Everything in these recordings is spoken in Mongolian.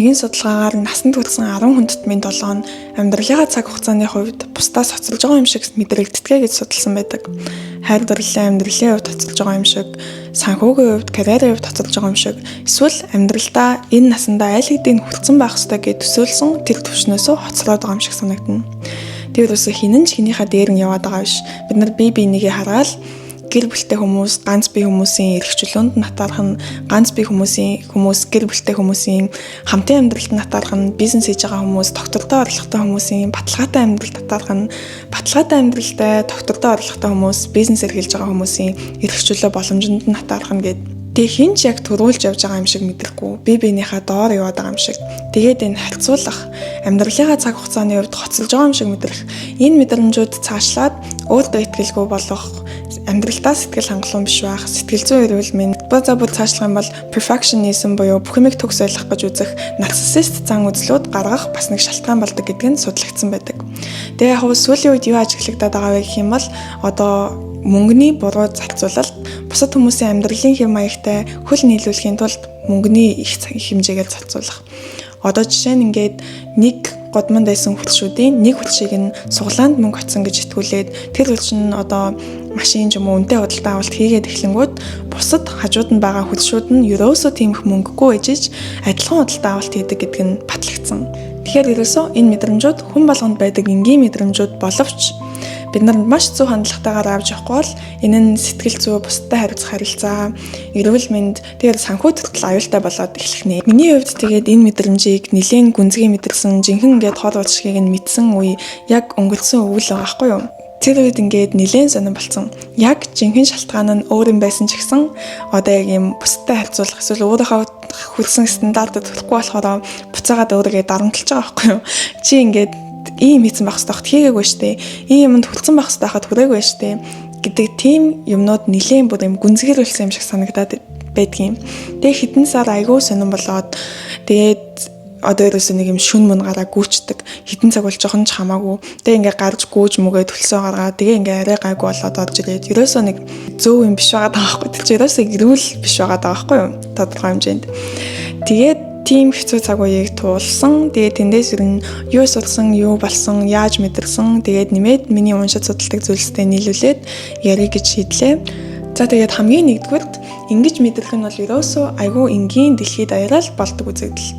Нэгэн судалгаагаар насанд хүрсэн 10 хүндэт 7 амьдралынхаа цаг хугацааны хувьд бусдаас хоцрож байгаа юм шиг мэдрэгддэг гэж судалсан байдаг. Хайр дурлалын амьдралын хувьд хоцрож байгаа юм шиг, санхүүгийн хувьд, карьерийн хувьд хоцрож байгаа юм шиг, эсвэл амьдралдаа энэ насандаа аль хэдийн хүрсэн байх ёстой гэж төсөөлсөн тэр төвшнөөсөө хоцроод байгаа юм шиг санагдана. Тэр үсэ хинэн ч хинийхээ дээр нь яваад байгаа биш. Бид нар бие бинийгээ хараад гэр бүлтэй хүмүүс, ганц бие хүмүүсийн эрх чөлөөнд натаарх нь, ганц бие хүмүүс гэр бүлтэй хүмүүсийн хамтын амьдралд натаарх нь, бизнес хийж байгаа хүмүүс, доктортой орлоготой хүмүүсийн баталгаатай амьдралд натаарх нь, баталгаатай амьдралтай доктортой орлоготой хүмүүс, бизнес эрхэлж байгаа хүмүүсийн эрх чөлөө боломжинд натаарх нь гэдэг. Тэгээ хинч яг төрүүлж явж байгаа юм шиг мэдрэхгүй, бие биенийхээ доор яваад байгаа юм шиг. Тэгээд энэ харьцуулах, амьдралынхаа цаг хугацааны хувьд хоцолж байгаа юм шиг мэдрэх. Энэ мэдрэмжүүд цаашлаад өөртөө итгэлгүй болох, амьдралдаа сэтгэл хангалуун биш байх, сэтгэл зүйн эрүүл мэнд, бүр цаашлах юм бол perfectionism буюу бүх юмыг төгс ойлгох гэж үзэх нарциссист зан үзлүүд гаргах бас нэг шалтгаан болдог гэдг нь судлагдсан байдаг. Тэгээ яг сүүлийн үед юу ажиглагдаад байгаа вэ гэх юм бол одоо мөнгөний буруу зарцуулалт, бусад хүмүүсийн амьдралын хэм маягтай хөл нийлүүлэхийн тулд мөнгөний их хэмжээгээр зарцуулах. Одоо жишээ нь ингээд нэг годмонд байсан хүлшүүдийн нэг хүлшийг нь суглаанд мөнгө очсон гэж итгүүлээд тэр хүлш нь одоо машин ч юм уу үнэтэй худалдаа авалт хийгээд эхлэнгүүт бусад хажууд нь байгаа хүлшүүд нь ерөөсөө тийм их мөнгөгүй ээжиж адилхан худалдаа авалт хийдэг гэдг нь батлагдсан. Тэгэхээр ерөөсөө энэ мэдрэмжүүд хүн болгонд байдаг энгийн мэдрэмжүүд боловч бид нар маш зөв хандлагатайгаар авч явахгүй бол энэ нь сэтгэл зүй, бусдад харилцах харилцаа, эрүүл мэнд, тэгээд санхүү төртөл аюултай болоод эхлэх нэ. Миний хувьд тэгээд энэ мэдрэмжийг нэлээд гүнзгий мэдэрсэн, жинхэнэ ингээд хол уршгийг нь мэдсэн үе яг өнгөрсөн өвөл байгаа байхгүй юу? Тэр үед ингээд нэлээд сонирн болсон. Яг жинхэнэ шалтгаан нь өөр юм байсан ч гэсэн одоо яг юм бусдад харьцуулах эсвэл өөрийнхөө хүрсэн стандартад хүрэхгүй болохоор буцаагаад өөрийгөө дарамтлаж байгаа байхгүй юу? Чи ингээд ийм хийсэн байх хэрэгтэй хийгээгүй штэ. Ийм юмд хүрсэн байх хэрэгтэй хахад хүрээгүй штэ гэдэг тийм юмнууд нэлээд бүр юм гүнзгийрүүлсэн юм шиг санагдаад байдгийн. Тэгээ хитэн сар айгүй сонирн болоод тэгээд одоо ерөөсөө нэг юм шүн мөн гараа гүйчдэг. Хитэн цаг бол жоохон ч хамаагүй. Тэгээ ингээ гарч гүйж мүгээ төлсөө гаргаа. Тэгээ ингээ арай гайгүй болоод орж ирээд ерөөсөө нэг зөв юм биш байгаа даахгүй. Тэр чинь ерөөсөө гэрүүл биш байгаа даахгүй юу? Тодорхой хэмжээнд. Тэгээд тийм хэцүү цаг үеийг туулсан. Тэгээд тэндээс ер нь юу сурсан, юу болсон, яаж мэдэрсэн. Тэгээд нэмээд миний уншиж судалдаг зүйлстэй нийлүүлээд ярих гэж шийдлээ. За тэгээд хамгийн нэгдүгürt ингэж мэдрэх нь бол ерөөсөө айгүй энгийн дэлхийд даяараа л болдог үзэгдэл.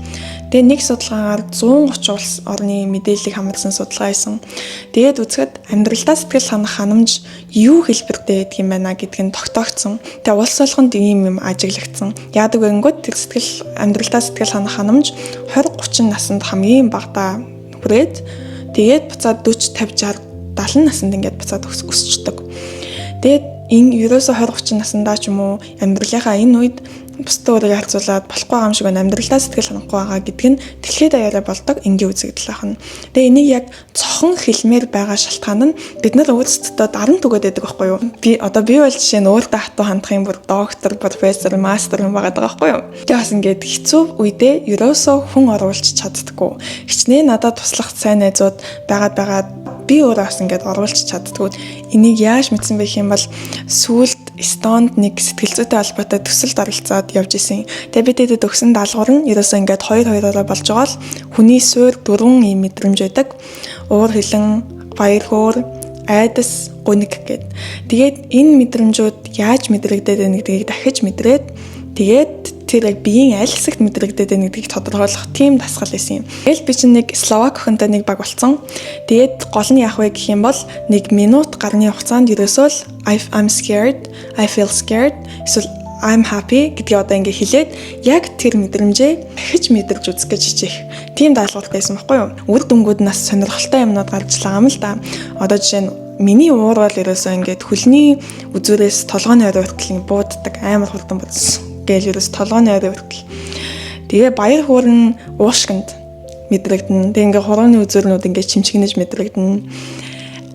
Тэгээ нэг судалгаагаар 130 улс орны мэдээллийг хамарсан судалгаа хийсэн. Тэгээд үзэхэд амьдралдаа сэтгэл санах ханамж юу хэлбэртэй байдаг юм байна гэдгийг тогтоогдсон. Тэгээ улс болгонд ийм юм ажиглагдсан. Яадаг гэнгүүт тэр амьдралдаа сэтгэл санах ханамж 20-30 наснд хамгийн багадаа хүрээд тэгээд буцаад 40, 50, 60, 70 наснд ингээд буцаад өсчдөг. Тэгээд энэ ерөөсөө 20-30 наснда ч юм уу амьдралынхаа энэ үед бусдад өөрийгөө харьцуулаад болохгүй байгаа юм шиг амьдралдаа сэтгэл ханахгүй байгаа гэдг нь дэлхийд даяараа болдог энгийн үзэгдэл ахна. Тэгээ энийг яг цохон хэлмээр байгаа шалтгаан нь бид нар өөрсдөө дарамт өгöd байдаг байхгүй юу? Би бол жишээ нь өөртөө хатуу хандах юм бүр доктор, профессор, мастер юм байгаа байхгүй юу? Тэгээ бас ингээд хэцүү үедээ ерөөсөө хүн оруулж чаддаггүй. Хичнээн надад туслах сайн найзууд байгаад би өөрөө бас ингээд оруулж чаддгүй. Энийг яаж мэдсэн бэ гэх юм бол сүүлд Эстонд нэг сэтгэл зүйтэй холбоотой төсөлд оролцоод явж исэн. Тэгээ би тэдэд өгсөн даалгавар нь ерөөсөө ингээд 2-2-ороо болж байгаа л хүний суурь 4 юм мэдрэмж байдаг. Уур хилэн, баяр хөөр, айдас, гуниг гэд. Тэгээд энэ мэдрэмжүүд яаж мэдрэгдээд байна гэдгийг дахиж мэдрээд тэгээд тэр яг биеийн аль хэсэгт мэдрэгдээд байна гэдгийг тодорхойлох тийм дасгал байсан юм. Тэгэл би чинь нэг Словак охинтой нэг баг болцсон. Тэгээд гол нь яах вэ гэх юм бол 1 минут гарны хугацаанд ерөөсөө л I'm scared, I feel scared, эсвэл I'm happy гэдгийг одоо ингээ хэлээд яг тэр мэдрэмжээ дахиж мэдэрч үзэх гэж хичээх. Тийм даалгавар байсан байхгүй юу? Үр дүнгууд нас сонирхолтой юмнууд гарч байгаа юм л да. Одоо жишээ нь миний уур бол ерөөсөө ингээд хөлний үзүүрээс толгойн ойр хүртэл бууддаг амар хурдан бодсон. Гээл ерөөс толгойн ойр хүртэл. Тэгээ баяр хөөр нь уушгинд мэдрэгдэн. Тэгээ ингээ хорооны үзүүрнүүд ингээ чимчгнэж мэдрэгдэн.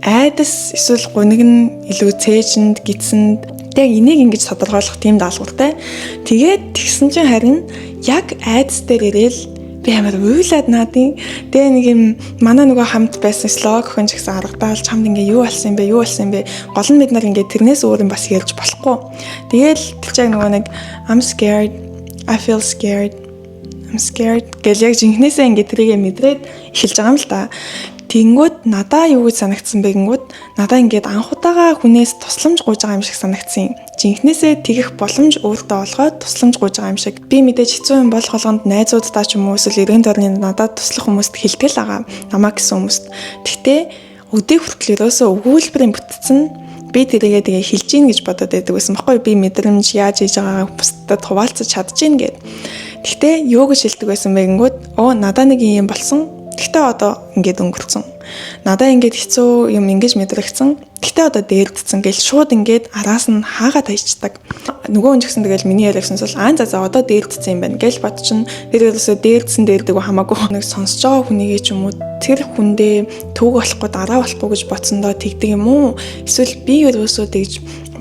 Айдас эсвэл гуниг нь илүү цээжинд, гидсэнд тэг энийг ингэж тодорхойлох тийм даалгавартай. Тэгээд тэгсэн чинь харин яг айдас дээр ирээл би амар уйлаад наадын. Тэгээ нэг юм манай нөгөө хамт байсан Словак охин ч гэсэн харагдаал чамд ингээ юу болсон юм бэ? Гол нь бид нар ингээ тэрнээс өөр юм бас ярьж болохгүй. Тэгээл тэр чиг нөгөө нэг I'm scared, I feel scared, I'm scared гэж яг жинхнээсээ ингээд тэрийгэ мэдрээд эхэлж байгаа юм л да. Тэнгүүд надаа юу гэж санагдсан бэ гингүүд надаа ингээд анх удаага хүнээс тусламж гуйж байгаа юм шиг санагдсан юм. Жинхнээсээ тэгэх боломж өөртөө олгоод тусламж гуйж байгаа юм шиг. Би мэдээж хэцүү юм болох болгонд найзуудтай ч юм уу эсвэл эргэн тойрны надад туслах хүмүүст хэлдэг л байгаа. Намаа гэсэн хүмүүст. Гэхдээ өдөө хүртэл ерөөсөө өгүүлбэрийн бүтцэн би тэрийгээ тэгээ хэлж гин гэж бодоод байдаг байсан баггүй. Би мэдрэмж яаж хийж байгааг бусдад хуваалцаж чадж гин гэд. Гэхдээ юу гэж хэлдэг байсан бэ гингүүд надаа нэг юм болсон. Гэхдээ одоо ингээд өнгөрцөн. Надаа ингээд хэцүү юм ингэж мэдрэгцэн. Гэхдээ одоо дээрдсэн гэл шууд ингээд араас нь хаагаад хайчдаг. Нөгөө хүн ч гэсэн тэгэл миний яриагсанс бол за одоо дээрдсэн юм байна гэл бодчихно. Тэр ерөөсөө дээрдсэн дээрдэг хамаагүй нэг сонсож байгаа хүнийгээ ч юм уу тэр хүндээ төг болохгүй дараа болохгүй гэж бодсондоо тэгдэг юм уу? Эсвэл би ерөөсөө тэгж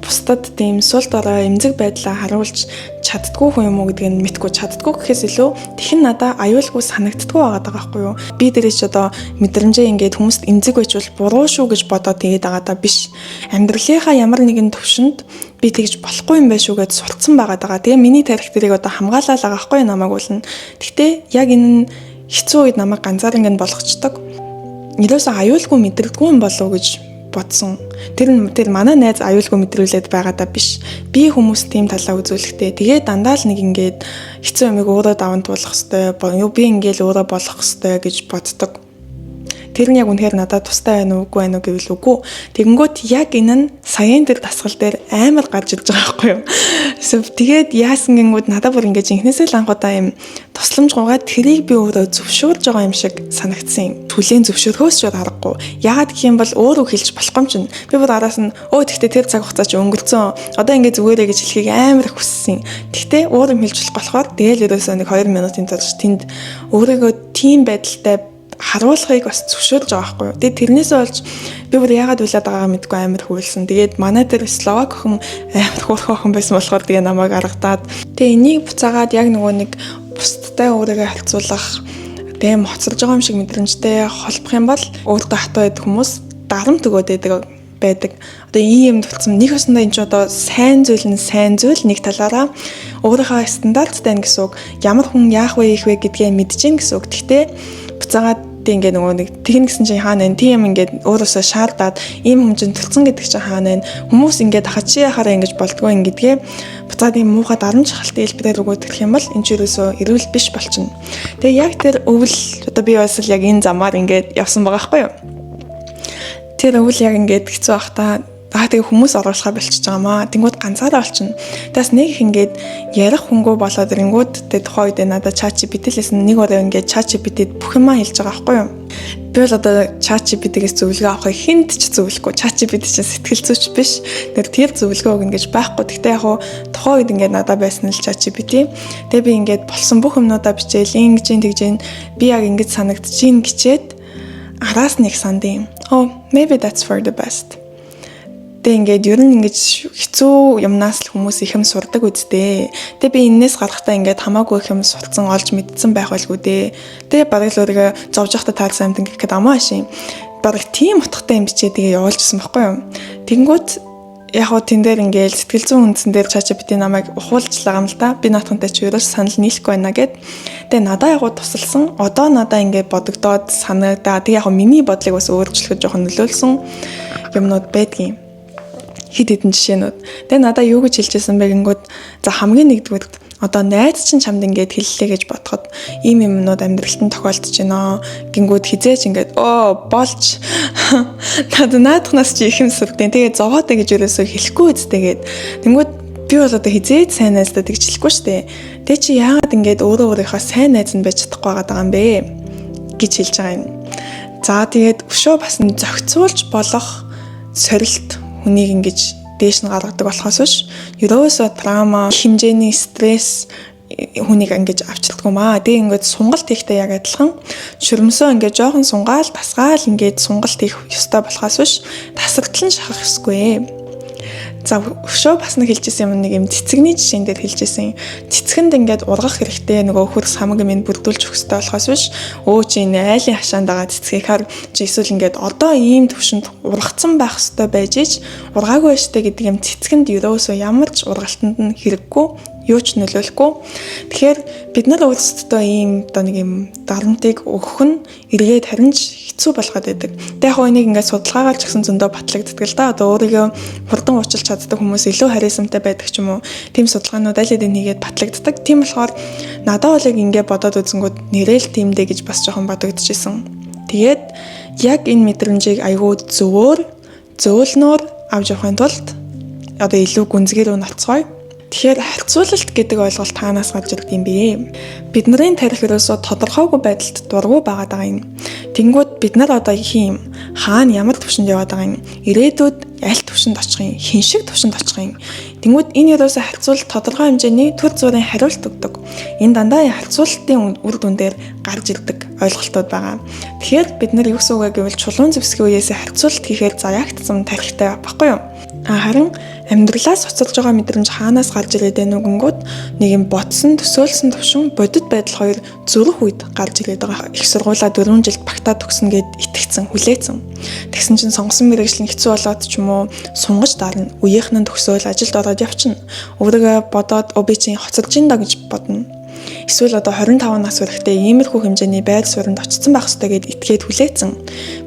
бусдад тийм сул дорой эмзэг байдлаа харуулж чаддгүй хүн юм уу гэдгийг мэдгүй чаддгүй гэхээс илүү тэхэн надаа аюулгүй санагддаггүй байгаа байхгүй юу. Би дээрээ ч одоо мэдрэмжээ ингээд хүмүүст эмзэг байжвал буруу шүү гэж бодоод тэгээд байгаа даа биш. Амьдралынхаа ямар нэгэн төвшөнд би тэгж болохгүй юм байшгүй гэж сурцсан байгаа. Тэгээ миний тарих тэрийг одоо хамгаалаад байгаа байхгүй намайг болно. Гэхдээ яг энэ нь хэцүү үед намайг ганцаар ингээд болгочдөг. Ерөөсөө аюулгүй мэдрэгдгүй юм болов уу гэж бодсон. Тэр манай найз аюулгүй мэдрүүлээд байгаадаа биш. Би хүмүүс тийм талаа үзүүлэхтэй. Тэгээ дандаа л нэг ингээд хэцүү юмыг өөрөө даван туулах хэвээр би ингээд өөрөө болох хэвээр гэж боддог. Тэр нь яг үнэхээр надад тустай байна уу үгүй байна уу гэвэл үгүй. Тэгэнгүүт яг энэ нь саяын тэр дасгал дээр амар гарч ирж байгаа байхгүй юу. Тэгээд яасан гингүүд надад бүр ингээд жинхнээсээ л анх удаа юм тусламж гуйгаад тэрийг би өөрөө зөвшөөрж байгаа юм шиг санагдсан юм. Түлийн зөвшөөрөхөөс ч аргагүй. Яагаад гэх юм бол өөрөө хэлж болохгүй юм чинь. Би бүр араас нь тэгтээ тэр цаг хугацаа чи өнгөрцөн. Одоо ингээд зүгээрээ гэж хэлхийг амар их хүссэн. Тэгтээ өөр юм хэлж болохоор тэгэл ерөөсөө нэг 2 минутын турш тэнд өөрийгөө тийм байдалтай харуулахыг бас зөвшөөрж байгаа байхгүй юу. Тэгээд тэрнээсээ болж би бүр яагаад уйлаад байгаагаа мэдгүй амар хөвөлсөн. Тэгээд манай тэр Словак охин амар хөөрхөн охин байсан болохоор тэгээ намайг аргадаад тэгээ энийг буцаагаад яг нөгөө нэг бусдтай өөрийгөө харьцуулах тэгээ моцорж байгаа юм шиг мэдрэмжтэй холбох юм бол өөртөө хатуу байдаг хүмүүс дарамт өгөөд байдаг. Одоо ийм юм тулцсан нэг өсөндөө энэ ч одоо сайн зүйл нэг талаараа өөрийнхөө стандарттай гэсэн үг. Ямар хүн яах вэ их вэ гэдгээ мэдчихээн гэсэн үг. Гэхдээ буцаагаад ингээд нөгөө нэг техник гэсэн чинь хаана вэ? Тийм ингээд өөрөөсөө шаардаад ийм хүмжин тулцсан гэдэг чинь хаана вэ? Хүмүүс ингээд хачи яхаараа ингэж болдгоо ингэдгээ буцаад ийм муухай дарамт шахалт хэлбэрээр өгөөд ирэх юм бол энэ ч ерөөсөө эрүүл биш болчихно. Тэгээ яг тэр өвөл одоо би бас л яг энэ замаар ингээд явсан байгаа байхгүй юу? Тэр өвөл яг ингээд хэцүү байхдаа тэгээ хүмүүс оруулахаа болчихж байгаамаа. Тэнгүүд ганцаараа болчихно. Тэгээс нэг их ингээд ярих хөнгөө болоод ирэнгүүд тэгээ тухайн үед надад ChatGPT-лээс нэг удаа ингээд ChatGPT-д бүх юмаа хэлж байгаа байхгүй юу? Би бол одоо ChatGPT-гээс зөвлөгөө авахыг хүнд ч зөвлөхгүй. ChatGPT чинь сэтгэл зүйч биш. Тэр зөвлөгөө өгнө гэж байхгүй. Гэхдээ яг хуу тухайн үед ингээд надад байсан л ChatGPT. Тэгээ би ингээд болсон бүх юмнуудаа бичээл ингэж тэгж би яг ингэж санагдчихээн гिचээд араас нэг сандын. Maybe that's for the best. Тэг ингээд ер нь ингэж хэцүү юмнаас л хүмүүс их юм сурдаг үсттэй. Тэг би энээс гарахтаа ингээд хамаагүй их юм сурцсан олж мэдсэн байх байлгүй дээ. Тэг бараг л өөрийгөө зовж явахдаа таарсан амт ингээд амаа шин. Бараг тийм утгатай юм бичээ тэгээ явуулжсэн байхгүй юу. Тэнгүүт яг хоо тэн дээр ингээд сэтгэл зүйн үндсэн дээр ChatGPT намайг ухуулжлаа юм л да. Би наатантай ч ерөөс санал нийлэхгүй байна гэд. Тэг надаа яг тусалсан. Одоо надаа ингээд бодогдоод санагдаа. Тэг яг миний бодлыг бас өөрчлөхөд жоохон нөлөөлсөн юмнууд байдгийн. Хит хитэн жишээнүүд. Тэгээ надаа юу гэж хэлжсэн бэ гингүүд за хамгийн нэгдүгээр одоо найз чинь чамд ингээд хэллээ гэж бодоход ийм юмнууд амьдралд нь тохиолдож байна. Гингүүд хизээч ингээд болж наадахнаас чи их юм сүрдэн. Тэгээ зовоотой гэж ерөөсөө хэлэхгүй үстэйгээд. Тэнгүүд би бол одоо хизээч сайн найздаа тэгж хэлэхгүй штэ. Тэгээ чи яагаад ингээд өөрийнхөө сайн найз нь байж чадахгүй байгаа юм бэ гэж хэлж байгаа юм. За тэгээд өшөө бас нь зохицуулж болох сорилт хүнийг ингэж дээш нь гаргадаг болохоос биш ерөөсөө траума хэмжээний стресс хүнийг ингэж авчилдаг юм аа. Тэгээ ингээд сунгалт хийхдээ яг адилхан шүрмсөө ингээд жоохон сунгаал тасгаал ингээд сунгалт хийх ёстой болохоос биш тасагдлан шахах ёсгүй. За өшөө бас нэг хэлжсэн юм нэг юм цэцэгний жишээн дээр хэлжсэн. Цэцгэнд ингээд ургах хэрэгтэй нөгөө хөрс хамаг минь бүрдүүлж өгөх хэрэгтэй болохоос биш чи энэ айлын хашаанд байгаа цэцгийг хар чи эсвэл ингээд одоо ийм төвшөнд ургацсан байх хэрэгтэй байж ич ургаагүй штэ гэдэг юм цэцгэнд ерөөсөө ямар ч ургалтанд нь хэрэггүй юу ч нөлөөлөхгүй. Тэгэхээр бид нар өөрсдөө ийм одоо нэг юм дарамтыг өгөх нь эргээд харин ч хэцүү болгоод байдаг. Тэг яг энийг ингээд судалгаагаар ч гэсэн зөндөө батлагддаг л да. Одоо өөрийгөө хурдан уучлах чаддаг хүмүүс илүү харизмтай байдаг ч юм уу. Тим судалгаанууд аль хэдийн хийгээд батлагддаг. Тийм болохоор надад бол яг ингээд бодоод үзэнгүүт нэрэл тиймдээ гэж бас жоохон бодогдчихсэн. Тэгээд яг энэ мэдрэмжийг айгүй зөөлнөөр авч явахын тулд одоо илүү гүнзгий рүү ноцгоё. Тэгэхээр харьцуулалт гэдэг ойлголт таанаас гарч ирдэг юм бэ? Бидний тарих ерөөсөө тодорхойгүй байдалд дургу байгаад байгаа юм. Тэнгүүд бид нар одоо хийм хаана ямар төвшөнд яваад байгаа юм? Ирээдүйд аль төвшөнд очих юм? Хин шиг төвшөнд очих юм? Тэнгүүд энэ ерөөсөө харьцуулалт тодорхой хэмжээний төр зүрийн хариулт өгдөг. Энэ дандаа харьцуулалтын үр дүн дээр гарч ирдэг ойлголтууд байгаа. Тэгэхээр бид нар юу гэсэн үг гэвэл чулуун зэвсгийн үеэсээ харьцуулалт хийхээр заягдсан тарихтай баггүй юу? Харин амьдралаас уцалж байгаа мэдрэмж хаанаас гарч ирээд байна үгэнгүүд нэг юм бодсон төсөөлсөн төвшин бодит байдал хоёр зүрх үед гарч ирээд байгаа. Их сургуулаа 4 жилд багтаа төгснө гэд итгэцэн хүлээсэн. Тэгсэн чинь сонгосон мэргэжлийн хэцүү болоод ч юм уу сунгаж дарна. Үеийнхэн нь төгсөөл ажилд ороод явчихна. Өөрийгөө бодоод би чинь хоцорж ин да гэж бодно. Эсвэл одоо 25 нас хүрэхдээ иймэрхүү хэмжээний байр суурьнд очсон байх ёстой гэд итгээд хүлээсэн.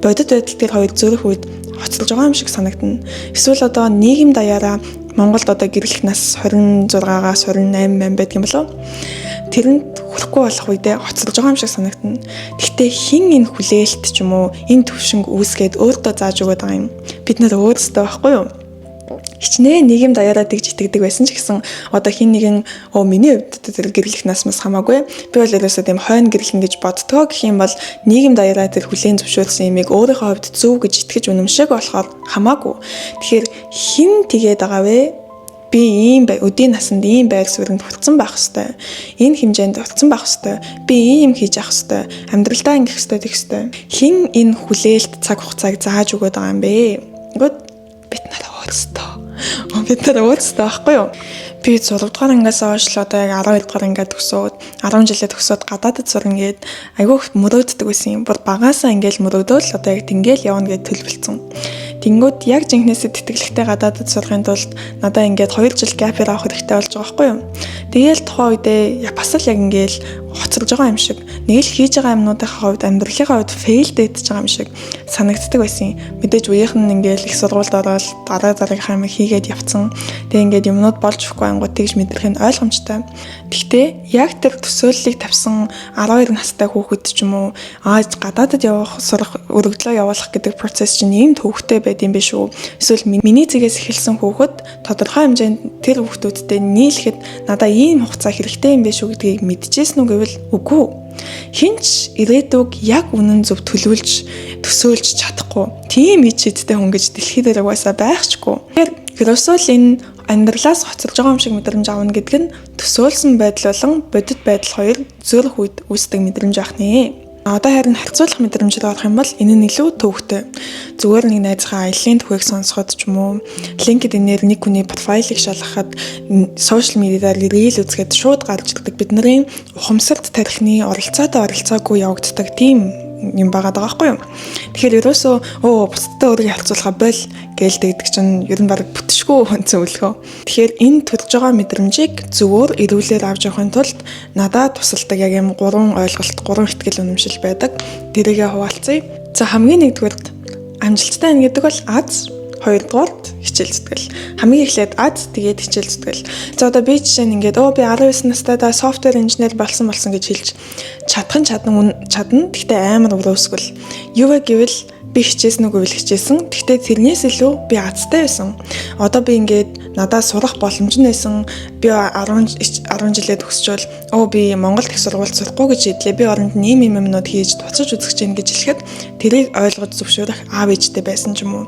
Бодит байдал тэр хоёр зүрх үед хоцорж байгаа юм шиг санагдана. Эсвэл одоо нийгэм даяараа Монголд одоо гэрлэх нас 26-аас 28 байдаг юм болов. Тэрэнд хүрэхгүй болох үедээ хоцорж байгаа юм шиг санагдана. Гэхдээ хин энэ хүлээлт ч юм уу энэ төвшинг үүсгээд өөртөө зааж өгöd байгаа юм. Бид нар өөрсдөө байхгүй юу? Хичнээн нийгэм даяараа тэгж итгэдэг байсан ч гэсэн одоо хин нэгэн миний хувьд тэр гэрлэх насмаас хамаагүй би бол ерөөсөө тийм хойно гэрлэн гэж боддгоо гэх юм бол нийгэм даяараа тэр хүлээн зөвшөөрсөн юмыг өөрийнхөө хувьд зөв гэж итгэж үнэмшээг болохоор хамаагүй. Тэгэхээр хин тэгээд байгаа вэ? Би ийм өдийн насанд ийм байр суурьнд хүрсэн байх хэвээр. Энэ хэмжээнд хүрсэн байх хэвээр. Би ийм хийж явах хэвээр. Амьдралдаа ингэх хэвээр тэгх хэвээр. Хин энэ хүлээлт цаг хугацааг зааж өгöd байгаа юм бэ? Ингээд бид нар өөрсдөө байхгүй юу? Би 6 дугаар ангиас хойш л одоо яг 12 дугаар ангиад төгсөөд 10 жилээ төгсөөд гадаадд сурна гээд айгүйх мөрөөддөг байсан юм. Бүр багаасаа ингээл мөрөөдөөл одоо яг тэнгэл явна гэж төлөвлөсөн. Тэнгүүд яг жинхнээсээ тэтгэлэгтэй гадаадд сурахын тулд надаа ингээд 2 жил гэпэр авах хэрэгтэй болж байгаа байхгүй юу? Тэгээл тухайн үедээ бас л яг ингээл хоцорж байгаа юм шиг нэг л хийж байгаа юмнуудынхаа хувьд амьдралынхаа хувьд фейлд дэдэж байгаа юм шиг санагддаг байсан. Мэдээж үеийнхэн ингээл их сургуульд ороод дараагийнхаа юм хийгээд явцсан. Тэгээ ингээд юмнууд болж өгөхгүй ангууд тэгж мэдрэх нь ойлгомжтой. Гэхдээ яг тэр төсөөллийг тавьсан 12 настай хүүхэд ч юм уу гадаадд явах сурах өргөдлөө явуулах гэдэг процесс чинь ийм төвхтэй байд юм биш үү? Эсвэл миний зэгээс эхэлсэн хүүхэд тодорхой хэмжээнд тэр хүүхдүүдтэй нийлэхэд надаа ийм хугацаа хэрэгтэй юм биш үү гэдгийг мэдчихсэн үг гэвэл үгүй. Хинч ирээдүг яг үнэн зөв төсөөлж чадахгүй. Тийм ичэдтэй хүн гэж дэлхий дээр угаасаа байхчгүй. Тэгэхээр ерөөсөө л энэ амьдралаас хоцорж байгаа юм шиг мэдрэмж авна гэдэг нь төсөөлсөн байдал болон бодит байдал хоёр зүрх үед үүсдэг мэдрэмж ах нэ. Одоо харин харьцуулах мэдрэмжид орох юм бол энэ нь илүү төвөгтэй. Зүгээр нэг найзынхаа аяллаа түүхийг сонсоход ч юм уу, LinkedIn-ээр нэг хүний профайлыг шалгахад, сошиал медиадаар рeel үзэхэд шууд гарч ирдэг бидний ухамсарт тарихны оролцоогүй явагддаг тийм юм байгаа байхгүй юу. Тэгэхээр ерөөсөө бусдад өөрийгөө харьцуулахаа бол гэлдэг чинь ер нь баг бүтшгүй зөвлөгөө. Тэгэхээр энэ төрж байгаа мэдрэмжийг зөвөр эрүүлэр авч явахын тулд надад тусалдаг яг юм 3 ойлголт, 3 ихтгэл үнэмшил байдаг. Тэрийгээ хуваалцъя. За хамгийн нэгдүгээрт амжилттай байна гэдэг бол аз, хоёрдугаарт хичээл зүтгэл. Хамгийн эхлээд аз, тэгээд хичээл зүтгэл. За одоо би жишээ нь ингээд би 19 настайдаа софтвер инженер болсон гэж хэлж чадна. Гэхдээ амар өрөөсгөл. Юу вэ гэвэл би хичээсэн үгүй хичээсэн. Гэхдээ тэрнээс илүү би азтай байсан. Одоо би ингээд надад сурах боломж нэсэн. Би 10 жилээ төгсчөөл би Монголд их сургуульд сурахгүй гэж хэллээ. Би оронд ийм юмнууд хийж туцаж үзэж гин гэж хэлэхэд тэрийг ойлгож зөвшөөрөх аав ээжтэй байсан ч юм уу.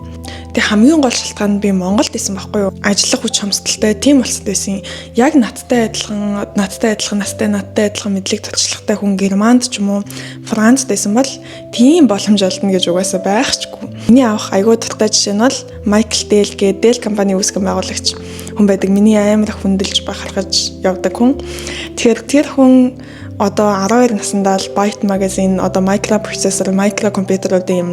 Тэг хамгийн гол шалтгаан нь би Монголд исэн байхгүй юу? Ажиллах хүч хомсдолтой тийм болцсон байсан. Яг надтай адилхан мэдлэг туршлагатай хүн Германд ч юм уу, Францд байсан бол тийм боломж олдно гэж угаасаа байхчгүй. Миний авах айгүй дуртай жишээ нь бол Майкл Дейл гэдэг Dell компани үүсгэн байгуулагч хүн байдаг. Миний амар их хүндэлж бахархаж явдаг хүн. Тэгэхээр тэр хүн одоо 12 наснда л Byte magazine одоо microprocessor, microcomputer-уудын юм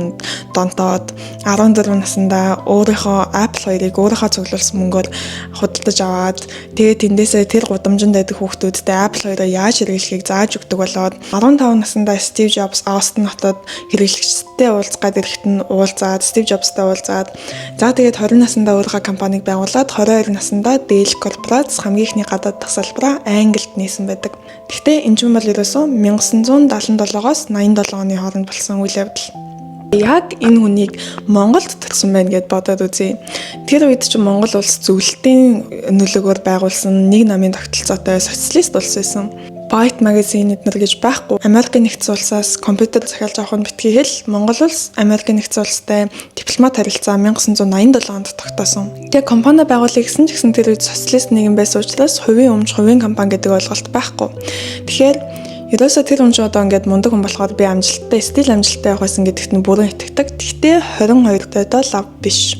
донтоод 14 наснда өөрийнхөө Apple 2-ыг өөрийнхөө цуглуулсан мөнгөөр худалдаж аваад тэгээд тэндээсээ тэр гудамжинд байдаг хүүхдүүдтэй Apple 2-ыг яаж хэрэглэхийг зааж өгдөг болоод 15 наснда Steve Jobs Austin хотод хэрэглэгчтэй уулзгаад ирэхэд нь уулзаад Steve Jobs-тай уулзаад за тэгээд 20 наснда өөрийнхөө компанийг байгуулад 22 наснда Dell Corporation хамгийн ихний гадаад тасалбараа Англид нээсэн байдаг. Гэхдээ энэ ч юм бол ерөөсөө 1977-оос 87 оны хооронд болсон үйл явдал. Яг энэ хүнийг Монголд төрсөн байна гэд бодоод үзье. Тэр үед чинь Монгол улс зөвлөлтийн нөлөөгөөр байгуулсан нэг намын тогтолцоотой социалист улс байсан. Byte magazine эднэр гэж байхгүй. Америкийн нэгдсэн улсаас компьютер захиалж авах нь битгий хэл Монгол улс Америкийн нэгдсэн улстай дипломат харилцаа 1987 онд тогтоосон. Тэгээ компани байгуулъя гэсэн ч гэсэн тэр үед социалист нийгэм байсан учраас хувийн өмч, хувийн компани гэдэг ойлголт байхгүй. Тэгэхээр ерөөсөө тэр хүн одоо ингээд мундаг хүн болохоор би амжилттай, стил амжилттай явах байсан гэдэгт нь бүрэн итгэдэг. Гэхдээ 22 дойдоо лав биш.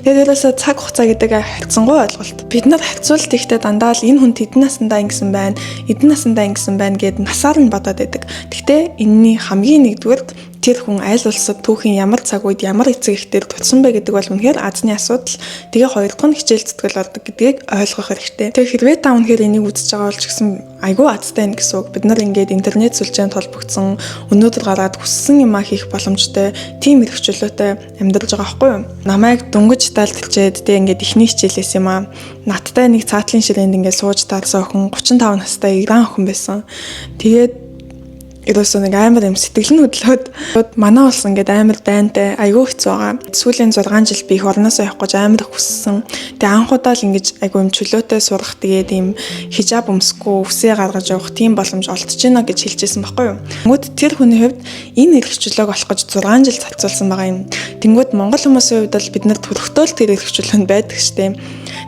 Тэгээд ерөөсөө цаг хугацаа гэдэг харьцангуй ойлголт. Бид нар харьцуулт ихтэй дандаа л энэ хүн тэдэн наснда ингэсэн байна, эдэн наснда ингэсэн байна гэд насаар нь бодоод байдаг. Гэхдээ энэний хамгийн нэгдүгээр тэр хүн аль улсад түүхийн ямар цаг үед ямар эцэг ихтэй тутсан бэ гэдэг бол үнэхээр азны асуудал. Тэгээ хоёрдугаар нь хичээл зүтгэл болдог гэдгийг ойлгох хэрэгтэй. Тэгээ хэрвээ та үнэхээр энийг үзэж байгаа бол ч гэсэн айгүй азтай байна гэсэн үг. Бид нар ингээд интернет сүлжээнд холбогдсон өнөөдөр гараад хүссэн юмаа хийх боломжтой тийм эрхчлөөтэй амьдарч байгаа байхгүй юу? Намайг дөнгөж тайлбарчээд тэгээ ингээд ихний хичээлээс юм аа. Надтай нэг цаатлын ширээнд ингээд сууж таарсан охин 35 настай Иран охин байсан. Тэгээд ерөөсөө нэг амар юм сэтгэл нь хөдлөөд манай улс ингээд амар дайнтай айгүй хэцүү байгаа. Сүүлийн 6 жил би их орноосоо явах гэж амар их хүссэн. Тэгээ анхудаа л ингэж айгүй юм чөлөөтэй сурах тэгээд ийм хижаб өмсөхгүй үсээ гаргаж явах тийм боломж олдож байна гэж хэлжсэн байхгүй юу. Тэнгүүд тэр хүний хувьд энэ эрхчлөөг олох гэж 6 жил зарцуулсан байгаа юм. Тэнгүүд монгол хүмүүсийн хувьд бол бид нар төрөхтөөл тэр эрхчлөөнд байдаг штеп.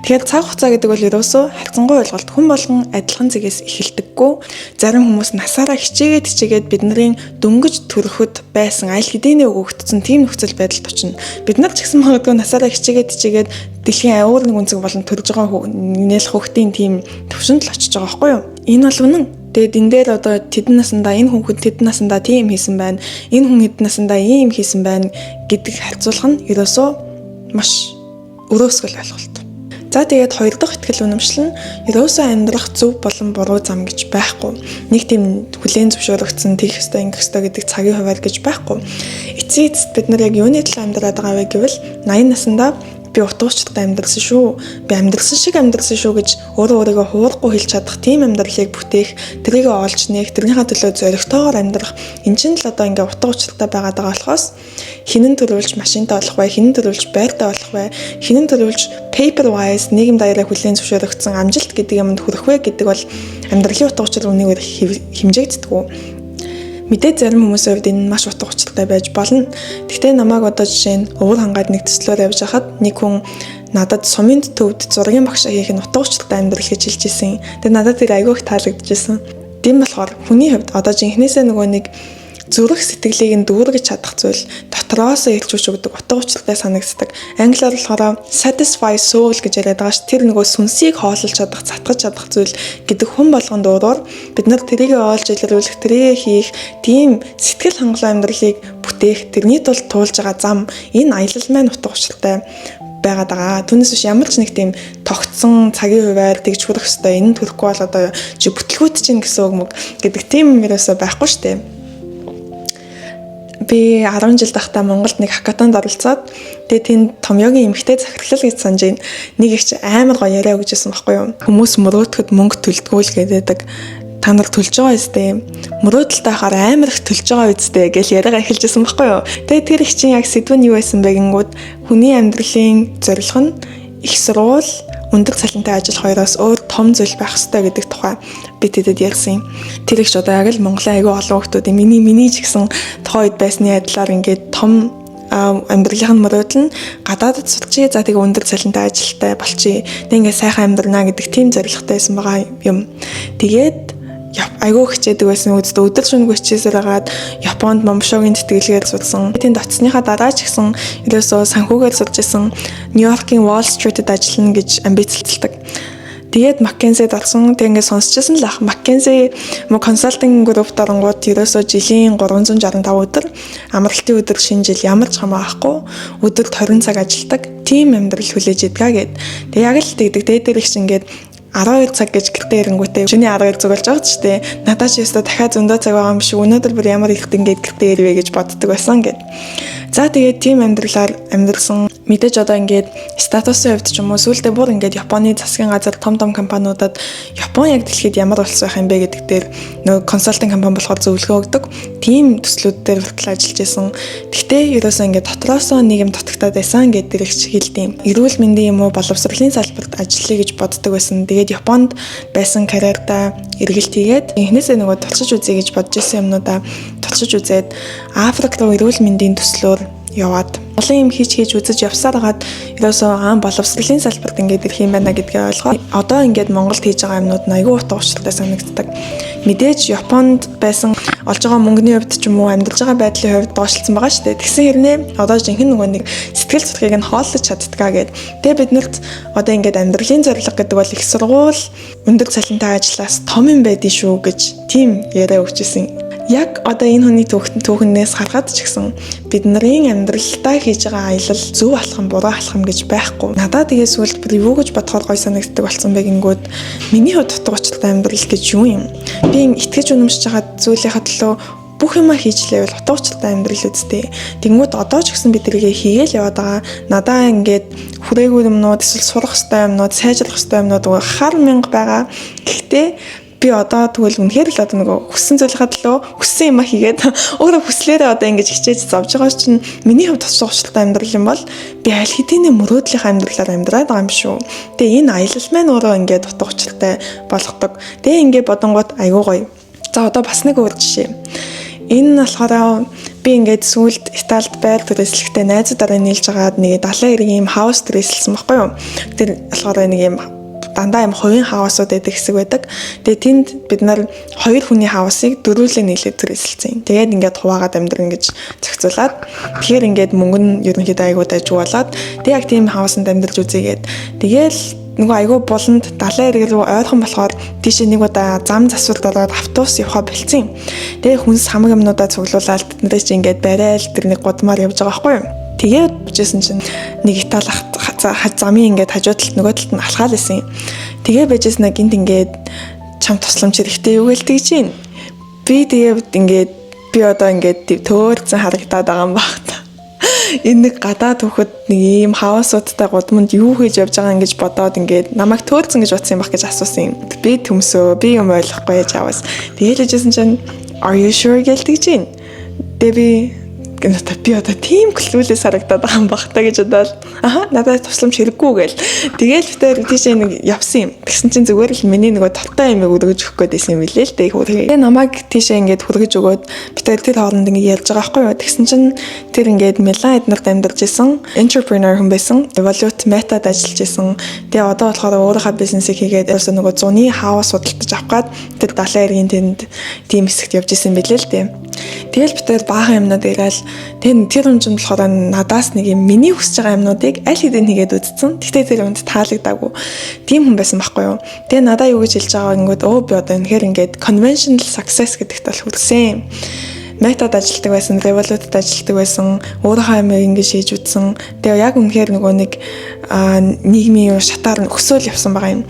Тэгэхээр цаг хугацаа гэдэг бол ерөөсөө харьцангуй ойлголт. Хүн болгон адилхан зэгээс эхэлдэггүй. Зарим хүмүүс насаараа хичээгээд бидний дөнгөж төрөхөд байсан аль хэдийн өгөгдсөн тийм нөхцөл байдалд очино. Бид нар ч гэсэн магадгүй насаараа хичээгээд дэлхийн өөр нэг үнцэг болон төрж байгаа нэлэх хүүхдийн тийм төвшөнд л очиж байгаа байхгүй юу? Энэ бол үнэн. Тэгээд энэ дээр одоо тэдэн насандаа энэ хүн тэдэн насандаа тийм хийсэн байна. Энэ хүн хэдэн насандаа ийм хийсэн байна гэдэг харьцуулах нь ерөөсөө маш өрөөсгөл ойлголт. За тэгээд хоёр дахь ихтгэл үнэмшил нь ерөөсөө амьдрах зөв болон буруу зам гэж байхгүй. Нэг тийм хүлээн зөвшөөрөгдсөн тийх ёстой, ингэх ёстой гэдэг цагийн хуваар гэж байхгүй. Эцсийн эцэст бид нар яг юуны төлөө амьдраад байгаа вэ гэвэл 80 наснда би утгуучтай амьдрсан шүү. Би амьдрсан шиг амьдрсан шүү гэж өөрийгөө хуурахгүй хэлж чадах тийм амьдралыг бүтээх, тэрийг олж нээх, тэрнийхээ төлөө зоригтойгоор амьдрах. Энд чинь л одоо ингээ утгуучтай байгаад байгаа болохоос хинэн төрүүлж машинтай болох бай, хинэн төрүүлж байртай болох бай, хинэн төрүүлж paper wise нийгэм даяараа хүлээн зөвшөөрөгдсөн амжилт гэдэг юмд хүрэх вэ гэдэг бол амьдралын утгуучил үнэгээр хэмжээгддэг. Мэдээ зарим хүмүүсийн хувьд энэ маш утга учиртай байж болно. Гэхдээ намайг одоо жишээ нь өвөр хангаад нэг төслөөр явж хахад нэг хүн надад сумын төвд зургийн багшаа хийх нь утга учиртай амьдрал гэж хэлж ирсэн. Тэгээд надад тэр айгүй их таалагдчихсан. Тийм болохоор хүний хувьд одоо жинхнээсээ нөгөө нэг зүрх сэтгэлийг нь дүүргэж чадах зүйл дотроосоо ирж өгдөг утга учиртай санагддаг. Англиар болохоор satisfy soul гэж яриад байгаа ш. Тэр нөгөө сүнсийг хооллож чадах, цатгаж чадах зүйл гэдэг хүн болгонд өөрөөр бид нар тэрийг олж илрүүлэх, тэрийг хийх, тийм сэтгэл хангалуун амьдралыг бүтээх, тэрний тулд туулж байгаа зам энэ аялал маань утга учиртай байгаад байгаа. Түүнээс биш ямар ч нэг тийм тогтсон цагийн хуваар тэгж хүрэх хэвээр энэ төрөхгүй бол одоо чи бүтлгүүт чинь гэсэн үг мөг гэдэг тийм юм ерөөсөө байхгүй штэ. Би 10 жил тахта Монголд нэг хакатонд оролцоод тэгээд тэнд томьёогийн эмэгтэй захирлал гэж санаж байна. Нэг их амар гоё яриа өгчээсэн байхгүй юу? Хүмүүс мөрөөдөхөд мөнгө төлдгөө л гэдэг. Та нар төлж байгаа үстэй. Мөрөөдөлтэй хахаар амар их төлж байгаа үстэй гэж яриагаа эхэлжсэн байхгүй юу? Тэгээд тэр их чинь яг сэдв нь юу байсан бэ гингүүд хүний амьдралын зорилго нь их сурвал өндөр цалинтай ажил хоёроос өөр том зүйл байх ёстой гэдэг тухай би тэдэд ярьсан юм. Тэр их ч одоо яг л Монголын аягүй олон хүмүүсийн миний ч гэсэн тухайн үед байсны адилаар ингээд том амьдралын мөрөөдөл нь гадаадд сурчээ за тэгээ өндөр цалинтай ажилтай болчихъя. Тэг ингээд сайхан амьдрнаа гэдэг тийм зорилготой байсан байгаа юм. Тэгээд айгүй хичээдэг байсан үстэ өдөр шөнөгүй хичээсээр агаад Японд момшогийн тэтгэлгээр сурсан. Тэнд очсныхаа дараа ч гэсэн ерөөсөө санхүүгээр сурч исэн Нью-Йоркийн Wall Street-д ажиллана гэж амбицлцдаг. Тэгээд McKinsey-д орсон. Тэг ингээд сонсчихсан л ах. McKinsey консалтинг группт оронгууд ерөөсөө жилийн 365 өдөр амралтын өдөр шинэ жил ямар ч хамаа ахгүй өдөрт 20 цаг ажилладаг. Тим амьдрал хүлээж идгээ гэд. Тэг яг л тэгдэг. Тэгээд дээр их ингээд 12 цаг гэж гэртээ ирэнгүүтээ чиний 12 зүгэлж байгаа ч тийм надад ч ястаа дахиад зөндөө цаг байгаа юм шиг өнөөдөр бүр ямар их ингээд гэртээ ирвэ гэж боддог байсан гэд. За тэгээд тийм амьдралаар амьдрсан мэдээж одоо ингээд статусын хувьд ч юм уу сүүлдээ бүр ингээд Японы засгийн газар том компаниудад Япон яг дэлхийд ямар улс байх юм бэ гэдэг дээр нөгөө консалтинг компани болохоор зөвлөгөө өгдөг. Тийм төслүүд дээр хүртэл ажиллаж исэн. Гэхдээ ерөөсөө ингээд дотроосоо нийгэм дутагтаад байсан гэдэг их хэлдэм. Эрүүл мэндийн юм уу боловсролын салбарт ажиллая гэж боддог байсан. Тэгээд Японд байсан карьераа эргэлт хийгээд эхнээсээ нөгөө туршиж үзье гэж бодож исэн юмнуудаа туршиж үзээд Африк руу эрүүл мэндийн төслөөр яваад олон юм хийж үзэж явсаар хагаад ерөөсөө боловсролын салбарт ингээд ирэх юм байна гэдгийг ойлгоод одоо ингээд Монголд хийж байгаа юмнууд нь аюул утга учиртай санагддаг. Мэдээж Японд байсан олж байгаа мөнгөний хувьд ч юм уу амьдарч байгаа байдлын хувьд доошлцсон байгаа шүү дээ. Тэгсэн хэрнээ одоо жинхэнэ нөгөө нэг сэтгэл зүтгийг нь хооллож чаддгаа гэд. Тэгээ биднэрт одоо ингээд амьдралын зорилго гэдэг бол их сургууль өндөр цалинтай ажиллаас том юм байдгийн шүү гэж тийм яриа өгчээсэн. Яг одоо энэ хүний түүхнээс харахад ч гэсэн бидний амьдралдаа хийж байгаа аялал зөв алхам буруу алхам гэж байхгүй. Надад тэгээ сүлд би юу гэж бодохоор гой санагддаг болсон бэ гингүүд миний хувьд утга учиртай амьдрал гэж юу юм? Би итгэж үнэмшиж байгаа зүйлийнхаа төлөө бүх юма хийжлээвэл утга учиртай амьдрал үсттэй. Тэнгүүд одоо ч гэсэн бид тэргээ хийгээл яваад байгаа. Надаа ингээд хүрээгүй юмнууд эсвэл сурах ёстой юмнууд, сайжрах ёстой юмнууд хар мянга байгаа. Гэхдээ би одоо тэгвэл үнэхээр л одоо нөгөө хүссэн зүйлийнхаа төлөө хүссэн юм хийгээд өөрөө хүслээрээ одоо ингэж хичээж зовж байгаа чинь миний хувьд тусах учиртай амьдрал юм бол би аль хэдийн мөрөөдлийн амьдралаар амьдраад байгаа юм шүү. Тэгээ энэ аялал маань өөрөө ингээд утга учиртай болгодог. Тэгээ ингээд бодонгууд айгуу гоё. За одоо бас нэг өөр жишээ. Энэ болохоор би ингээд сүүлд Италид байр түрээслэхдээ найзуудаараа нийлж агаад нэг 70 эргийн юм хаус түрээсэлсэн байхгүй юу. Тэр болохоор нэг юм дандаа юм хувийн хаусууд байдаг хэсэг байдаг. Тэгээ тэнд бид нар 2 хүний хаусыг дөрвөлээ нийлээд түрээсэлсэн. Тэгээд ингээд хуваагаад амьдрын гэж зохицуулаад тэгэхээр ингээд мөнгө нь ерөнхийдөө айгуу дайжгүй болоод тэг яг тийм хаусанд амьдарч үзьгээд тэгээл нөгөө айгуу буланд 70 эрэг рүү ойрхон болохоор тийшээ нэг удаа зам засварт болоод автобус явахаа болцсон. Тэгээ хүнс хамаг юмнуудаа цуглуулаад тэндээ чи ингээд барайл тэр нэг гудмаар явж байгаа байхгүй юу. Тэгээд бижсэн чинь нэг Итали замын ингээд хажуу талд нөгөө талд нь алхаал исэн. Тэгээ бижсэн гинт ингээд чам тусламж хэрэгтэй юу гэлдэг чинь. Би тэгээд ингээд би одоо ингээд төөрцөн харагдаад байгаа юм баг та. Энэ нэг гадаад хөхөд нэг ийм хаусуудтай гудамд юу хийж явж байгаа ингэж бодоод ингээд намайг төөрцөн гэж бодсон юм баг гэж асуусан юм. Би төмсөө би юм ойлгохгүй яж аваас. Тэгээд л жисэн чинь are you sure гэлдэг чинь. Дэби би одоо тийм клүүлээс харагдаад байгаа юм багтаа гэж бодоод надад тусламж хэрэггүй гээл. Тэгээл битээр тийшээ нэг явсан юм. Тэгсэн чинь зүгээр л миний нөгөө толтой юм өргөж өгөх гээд байсан юм билээ л дээ хөргөө. Тэгээ намайг тийшээ ингээд хүргэж өгөөд битээр тэр хооронд ингээд ярьж байгаа байхгүй юу. Тэгсэн чинь тэр ингээд Милан эднэрт амьдарч исэн entrepreneur хүн байсан. Evolute Meta-д ажиллаж исэн. Тэгээ одоо болохоор өөрийнхөө бизнесийг хийгээд ерөөсөө нөгөө зуны хаус судалдаж авах гээд тэр 70 эргийн тэнд тийм хэсэгт явж исэн билээ л дээ. Тэгэл битээр баахан юмнууд ирээл тэр юмжинд болохоор надаас нэг юм миний хүсэж байгаа юмнуудыг аль хэдийн хийгээд үзсэн. Гэхдээ тэр юмд таалагдаагүй. Тийм хүн байсан байхгүй юу. Тэгээ надаа юу гэж хэлж байгаа ингэод би одоо үнэхээр ингээд conventional success гэдэгт бол хүрсэн. Метад ажилладаг байсан, Revolut-д ажилладаг байсан, өөрийнхөө амийг ингэж хийж үзсэн. Тэгээ яг үнэхээр нөгөө нэг нийгмийн шатаар өсөөл явсан байгаа юм.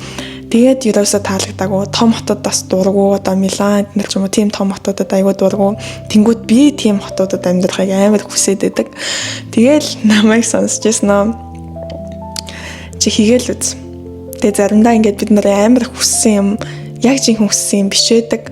Тэгээд ерөөсөө таалагдаагүй. Том хотод бас дургу одоо Милан эднэр ч юм уу тийм том хотодод аягүй дургу. Тэнгүүд би тийм хотодод амьдрахыг амар хүсээд байдаг. Тэгээл намайг сонсч ирсэн. Чи хийгээл үз. Тэгээ заримдаа ингээд бид нар амар хүссэн юм яг жинхэнэ хүссэн юм биш байдаг.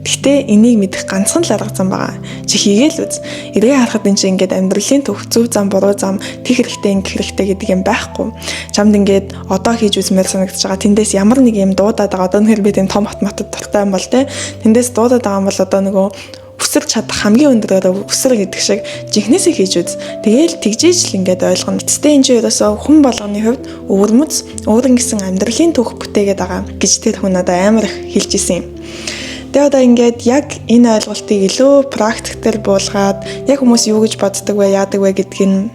Гэхдээ энийг мэдэх ганцхан л арга зам байгаа. Чи хийгээл үз. Эргээ харахад энэ чинь ингээд амьдралын төв зөв зам буруу зам тэг хэрэгтэй ингэх хэрэгтэй гэдэг юм байхгүй. Чамд ингээд одоо хийж үзмээр санагдаж байгаа. Тэндээс ямар нэг юм дуудаад байгаа. Одоо нөхөр би тийм том хотод дуртай юм бол те. Тэндээс дуудаад байгаа юм бол одоо нөгөө өсөрч чадах хамгийн өндөрөөр өсөр гэдэг шиг жинхнээсээ хийж үз. Тэгээл тэгжээж л ингээд ойлгоно. Тэстэй энэ чинь ерөөсөө хүн болгоны хувьд өөрмөц өөрөн гэсэн амьдралын төв бүтээгээд байгаа гэж тэр хүн надад амар их хэлж исэн юм. Гэтэ одоо ингээд яг энэ ойлголтыг илүү практикээр буулгаад яг хүмүүс юу гэж боддог вэ, яадаг вэ гэдгийг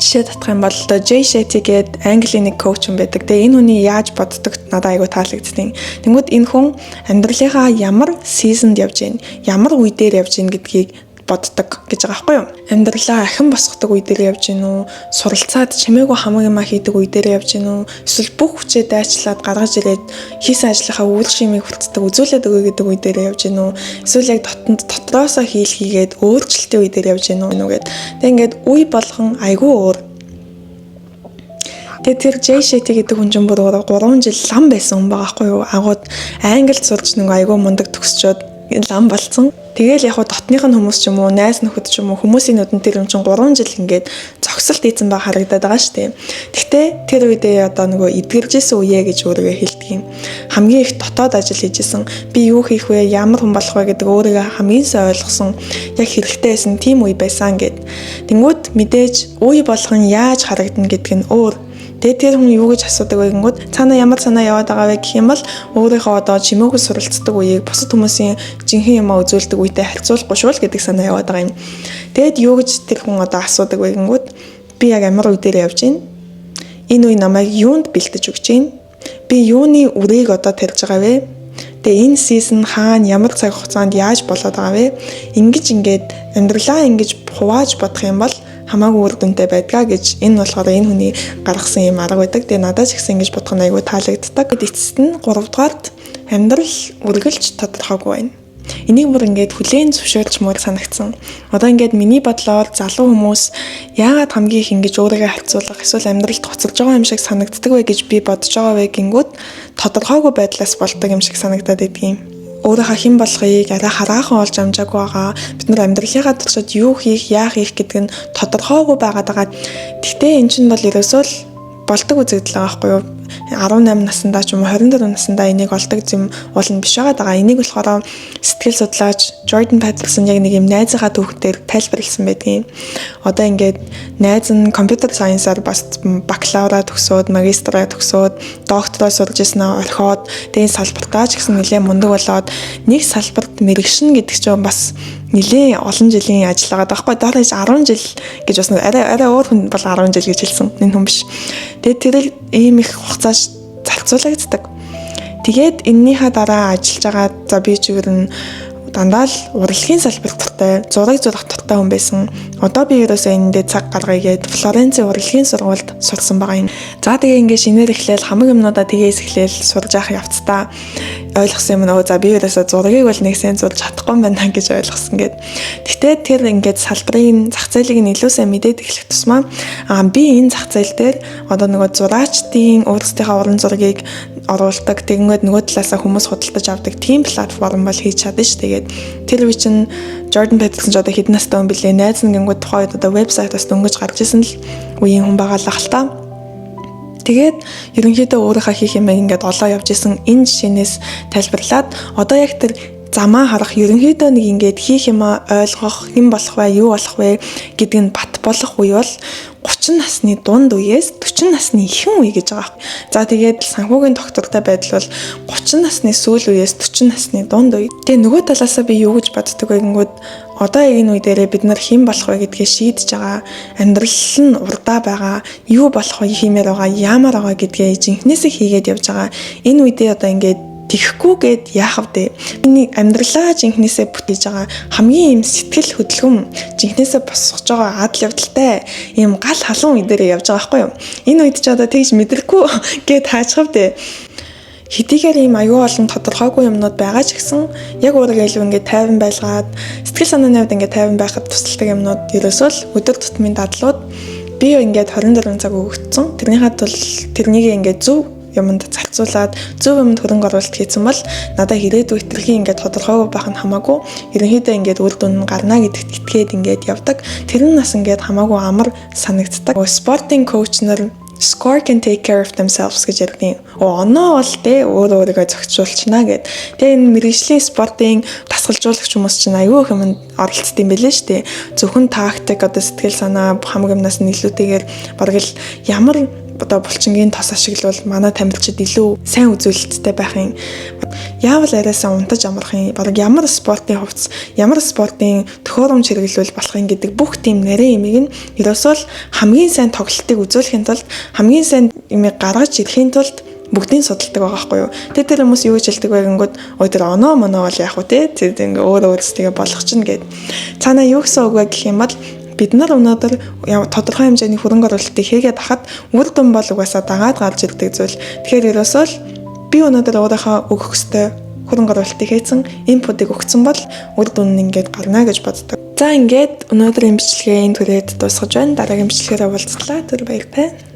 жишээ татах юм бол одоо Jay Shetty гээд Английн нэг коуч юм байдаг. Тэгээ энэ хүний яаж боддог надад айгу таалагдсан. Тэнгүүд энэ хүн амьдралынхаа ямар season-д явж байна, ямар үе дээр явж байна гэдгийг боддог гэж байгаа байхгүй юу? Амьдралаа ахин босгодог үе дээр явж гин үү? Суралцаад чимээгүй хамаг юм хийдэг үе дээр явж гин үү? Эсвэл бүх хүчээ дайчлаад гаргаж ирээд хийсэн ажлынхаа үйл шимийг хүртдэг, үзүүлээд өгөө гэдэг үе дээр явж гин үү? Эсвэл яг дотроосоо хийгээд өөрчлөлтийн үе дээр явж гин үү гэд. Тэг ингээд үе болгон айгүй өөр. Тэгээд тэр Jay Shetty гэдэг хүн чинь бүр 3 жил лам байсан хүн байгаа байхгүй юу? Агууд Англид сурч нэг айгүй мундаг төгсчөөд лам болсон. Тэгэл яг дотных нь хүмүүс ч юм уу, найз нөхөд ч юм уу хүмүүсийн нүдэн тэр юм чинь 3 жил ингээд зогсолт хийсэн баг харагдаад байгаа шүү дээ. Гэхдээ тэр үедээ одоо нөгөө эдгэржсэн үе гэж өөрийгөө хэлдэг юм. Хамгийн их дотоод ажил хийжсэн. Би юу хийх вэ, ямар хүн болох вэ гэдэг өөрийгөө хамгийн сайн ойлгосон, яг хэрэгтэй байсан тийм үе байсан гэд. Тэнгүүд мэдээж үе болгон яаж харагдана гэдг нь өөр. Тэгээд тэр хүн юу гэж асуудаг вэ гингүүд цаана ямар санаа яваад байгаа вэ гэх юм бол өөрийнхөө одоо чимээгүй суралцдаг үеийг бусад хүмүүсийн жинхэнэ юмаа үзүүлдэг үедээ харьцуулахгүй шүүл гэдэг санаа яваад байгаа юм. Тэгэд юу гэж тэр хүн одоо асуудаг вэ гингүүд би яг ямар үе дээр явж байна? Энэ үе намайг юунд бэлтэж өгч байна? Би юуны үрийг одоо тарьж байгаа вэ? Тэгээ энэ season хаана ямар цаг хугацаанд яаж болоод байгаа вэ? Ингээд амьдралаа ингэж хувааж бодох юм бол хамаагүй үр дүнтэй байдгаа гэж энэ болохоор энэ хүний гаргасан юм арга байдаг. Тэгээ надад ч гэсэн ингэж бодох нь айгүй таалагддаг. Эцэст нь 3 дугаарт амьдрал үргэлж тодорхойгүй байна. Энийг бүр ингээд хүлээн зөвшөөрч мөр санагдсан. Одоо ингээд миний бодлоор залуу хүмүүс яагаад хамгийн их ингэж өөрийгөө харьцуулах эсвэл амьдралд гоцолж байгаа юм шиг санагддаг вэ гэж би бодож байгаа вэ гингүүд тодорхойгүй байдлаас болдог юм шиг санагдаад байдгийн. Өөрийнхөө хэн болохыг арай хараахан олж амжаагүй байгаа. Бид нар амьдралынхаа туршид юу хийх, яах хийх гэдэг нь тодорхойгүй байгаад байгаа. Гэхдээ эн чинь бол ерөөсөө л болдог үзэгдэл байгаа байхгүй юу? 18 наснда ч юм уу 24 наснда энийг олдог юм уулна биш байгаа. Энийг болохоор сэтгэл судлаач Jordan Peterson яг нэг юм найзынхаа түүхтээр тайлбарлсан байдгийн. Одоо ингээд найз нь computer science-аар бас бакалавра төгсөөд, магистраа төгсөөд, доктороо сурж ирсэнаа орхиод, тэгээд салбартаа ч гэсэн нэлээд мундаг болоод нэг салбарт мэрэгшин гэдэг чинь бас нэлээд олон жилийн ажил байгаа байхгүй. Доорож 10 жил гэж бас арай өөр хүн бол 10 жил гэж хэлсэн. Энэ хүн биш. Тэгээд тэр ийм их хугацааш зарцуулагддаг. Тэгээд эннийхээ дараа ажиллаж байгаа за би чигээр нь дандаа л урлагийн салбарт дуртай, зураг зурах дуртай хүн байсан. Одоо би ерөөсөө энэндээ цаг гаргаягээд Флоренцийн урлагийн сургуульд сурсан байгаа юм. За тэгээ ингээд шинээр эхлээл хамаг юмнуудаа тгээс эхлээл сурж явах явцдаа ойлгосон юм нөгөө за би ерөөсөө зургийг бол нэг сайн зурж чадахгүй юм байна гэж ойлгосон гэд. Гэхдээ тэр ингээд салбарын зах зээлийг нь илүү сайн мэдээд эхлэх тусмаа би энэ зах зээл дээр одоо нөгөө зураачдын өөрсдийнхөө уран зургийг оруулдаг тэгэнгүүт нөгөө талаасаа хүмүүс худалдаж авдаг тийм платформ бол хийж чадна ш. Тэгээд тэр үе чинь Jordan Peterson ч одоо хэдэн настай хүн билээ найз нь гингүүд тухайд одоо вебсайтаас дөнгөж гарч ирсэн л үеийн хүн байгаа л ахaltaа. Тэгээд ерөнхийдөө өөрийнхөө хийх юм ингээд олоо явж исэн энэ жишээнээс тайлбарлаад одоо яг тэр замаа харах ерөнхийдөө нэг ингээд хийх юм ойлгох, хэн болох вэ, юу болох вэ гэдг нь бат болох үе бол 30 насны дунд үеэс 40 насны ихэнх үе гэж байгаа. За тэгээд санхүүгийн доктортой байдал бол 30 насны сүүл үеэс 40 насны дунд үе. Тэгээ нөгөө талаасаа би юу гэж боддог вэ гингүүд одоо энэ үе дээрээ бид нар хэн болох вэ гэдгээ шийдэж байгаа. Амьдрал нь урдаа байгаа. Юу болох вэ хиймээр байгаа, яамаар байгаа гэдгээ жинхнээсээ хийгээд явж байгаа. Энэ үедээ одоо ингээд тэххгүйгээд яах вэ? Миний амьдралаа жинхнээсээ бүтээж байгаа хамгийн юм сэтгэл хөдлөм жинхнээсээ босгож байгаа адал явдалтай юм гал халуун үе дээр явж байгаа байхгүй юу? Энэ үед ч одоо тэгж мэдрэхгүй гэд хаачхав дээ. Хэдийгээр ийм аюу олон тодорхойгүй юмнууд байгаа ч гэсэн яг өөрийгөө илүү ингээд тайван байлгаад сэтгэл санааны хувьд ингээд тайван байхад тусалдаг юмнууд ерөөсөө л өдөр тутмын дадлууд би ингээд 24 цаг өгөгдсөн. Тэрнийхээ тул тэрнийг ингээд зөв юмд зарцуулаад зөв юмд хөрөнгө оруулалт хийсэн бол надад ирээдүйн хэтэрхий ингээд тодорхойгүй байх нь хамаагүй ерөнхийдөө ингээд үр дүн нь гарна гэдэгт итгээд ингээд явдаг. Тэр нь нас ингээд хамаагүй амар санагддаг. Спортын коуч нар score can take care of themselves гэж ярьдаг. Оноо бол өөрийгөө зохицуулчихна гэд. Тэгээ энэ мэргэжлийн спортын дасгалжуулагч хүмүүс чинь аюу их юм оролцдог юм байлээ шүү дээ. Зөвхөн тактик одоо сэтгэл санаа хамаг юмнаас нь илүүтэйгээр бараг л ямар одоо булчингийн тос ашиглавал манай тамирчид илүү сайн үзүүлэлттэй байх юм. Яавал арайсаа унтаж амрахын, бараг ямар спортын хувцас, ямар спортын төхөөрөмж хэрэглүүл болохын гэдэг бүх тийм нарийн имийг нь ерөөсөө л хамгийн сайн тоглолтыг үзүүлэхийн тулд, хамгийн сайн имийг гаргаж ирэхийн тулд бүгдийг судалдаг байгаа байхгүй юу. Тэр хүмүүс юу гэж хэлдэг вэ гэнгүүт өдөр оноо моноо бол яах вэ те. Тэр ингээ өөр өөрсдөө болгох чинь гээд. Цаанаа юу гэсэн үг вэ гэх юм бол бид нар өнөөдөр тодорхой хэмжээний хөрөнгө оруулалтыг хийгээд хахад үр дүн бол угаасаа дагаад гарч ирдэг зүйл. Тэгэхээр ерөөсөө л би өнөөдөр өөрийнхөө өгөх ёстой хөрөнгө оруулалтыг хийсэн, инпутыг өгсөн бол үр дүн нь ингээд гарна гэж боддог. За ингээд өнөөдрийн бичлэгээ энэ түрээд дуусгаж байна. Дараагийн бичлэгээр уулзлаа. Түр баяртай.